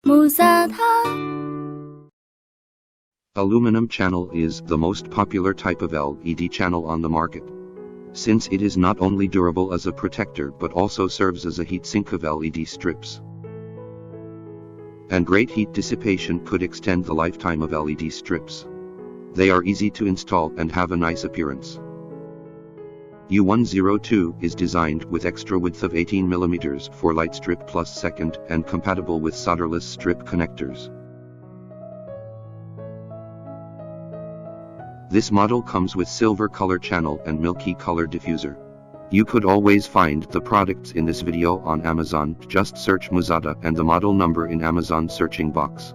Muzata. Aluminum channel is the most popular type of LED channel on the market, since it is not only durable as a protector but also serves as a heat sink of LED strips. And great heat dissipation could extend the lifetime of LED strips. They are easy to install and have a nice appearance. U102 is designed with extra width of 18 mm for light strip plus second and compatible with solderless strip connectors. This model comes with silver color channel and milky color diffuser. You could always find the products in this video on Amazon. Just search Muzata and the model number in Amazon searching box.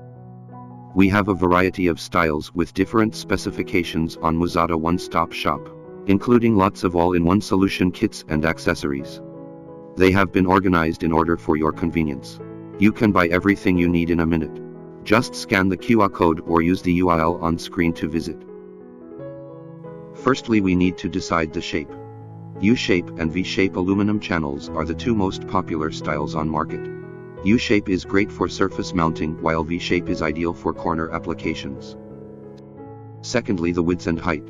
We have a variety of styles with different specifications on Muzata one-stop shop, including lots of all-in-one solution kits and accessories. They have been organized in order for your convenience. You can buy everything you need in a minute. Just scan the QR code or use the URL on screen to visit. Firstly, we need to decide the shape. U-shape and V-shape aluminum channels are the two most popular styles on market. U-shape is great for surface mounting while V-shape is ideal for corner applications. Secondly, the width and height.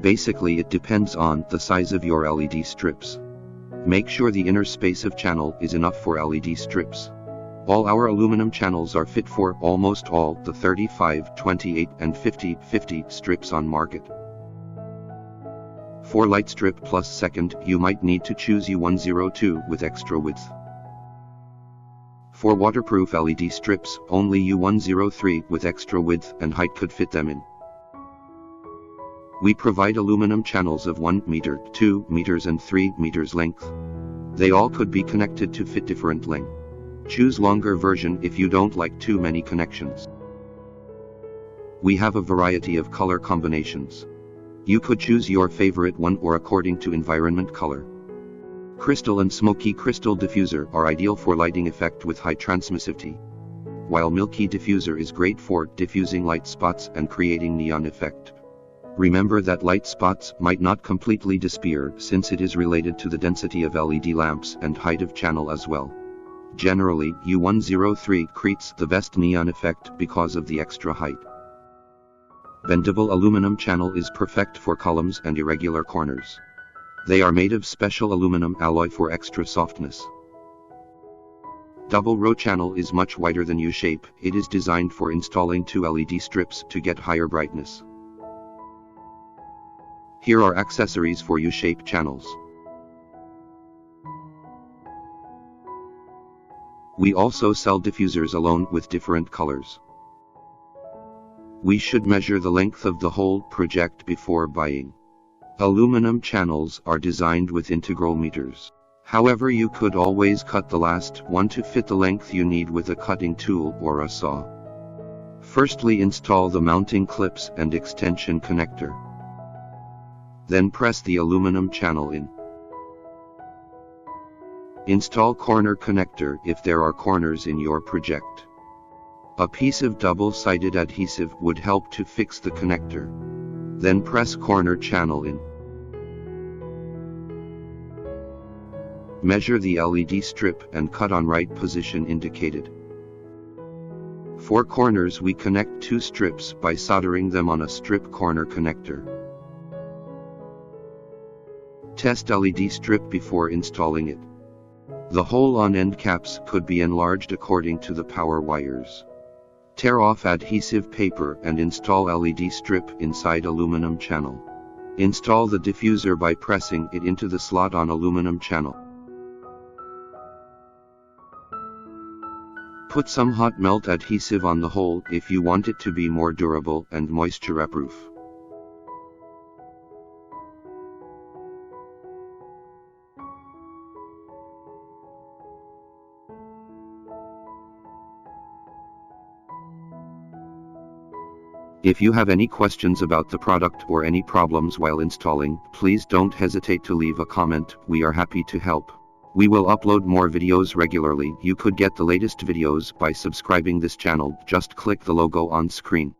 Basically, it depends on the size of your LED strips. Make sure the inner space of channel is enough for LED strips. All our aluminum channels are fit for almost all the 35, 28 and 50/50 strips on market. For light strip plus second, you might need to choose U102 with extra width. For waterproof LED strips, only U103 with extra width and height could fit them in. We provide aluminum channels of 1 meter, 2 meters and 3 meters length. They all could be connected to fit different length. Choose longer version if you don't like too many connections. We have a variety of color combinations. You could choose your favorite one or according to environment color. Crystal and smoky crystal diffuser are ideal for lighting effect with high transmissivity, while milky diffuser is great for diffusing light spots and creating neon effect. Remember that light spots might not completely disappear since it is related to the density of LED lamps and height of channel as well. Generally, U103 creates the best neon effect because of the extra height. Bendable aluminum channel is perfect for columns and irregular corners. They are made of special aluminum alloy for extra softness. Double row channel is much wider than U-shape. It is designed for installing 2 LED strips to get higher brightness. Here are accessories for U-shape channels. We also sell diffusers alone with different colors. We should measure the length of the whole project before buying. Aluminum channels are designed with integral meters. However, you could always cut the last one to fit the length you need with a cutting tool or a saw. Firstly, install the mounting clips and extension connector. Then press the aluminum channel in. Install corner connector if there are corners in your project. A piece of double-sided adhesive would help to fix the connector. Then press corner channel in. Measure the LED strip and cut on right position indicated. For corners, we connect 2 strips by soldering them on a strip corner connector. Test LED strip before installing it. The hole on end caps could be enlarged according to the power wires. Tear off adhesive paper and install LED strip inside aluminum channel. Install the diffuser by pressing it into the slot on aluminum channel. Put some hot melt adhesive on the hole if you want it to be more durable and moisture-proof. If you have any questions about the product or any problems while installing, please don't hesitate to leave a comment. We are happy to help. We will upload more videos regularly. You could get the latest videos by subscribing this channel. Just click the logo on screen.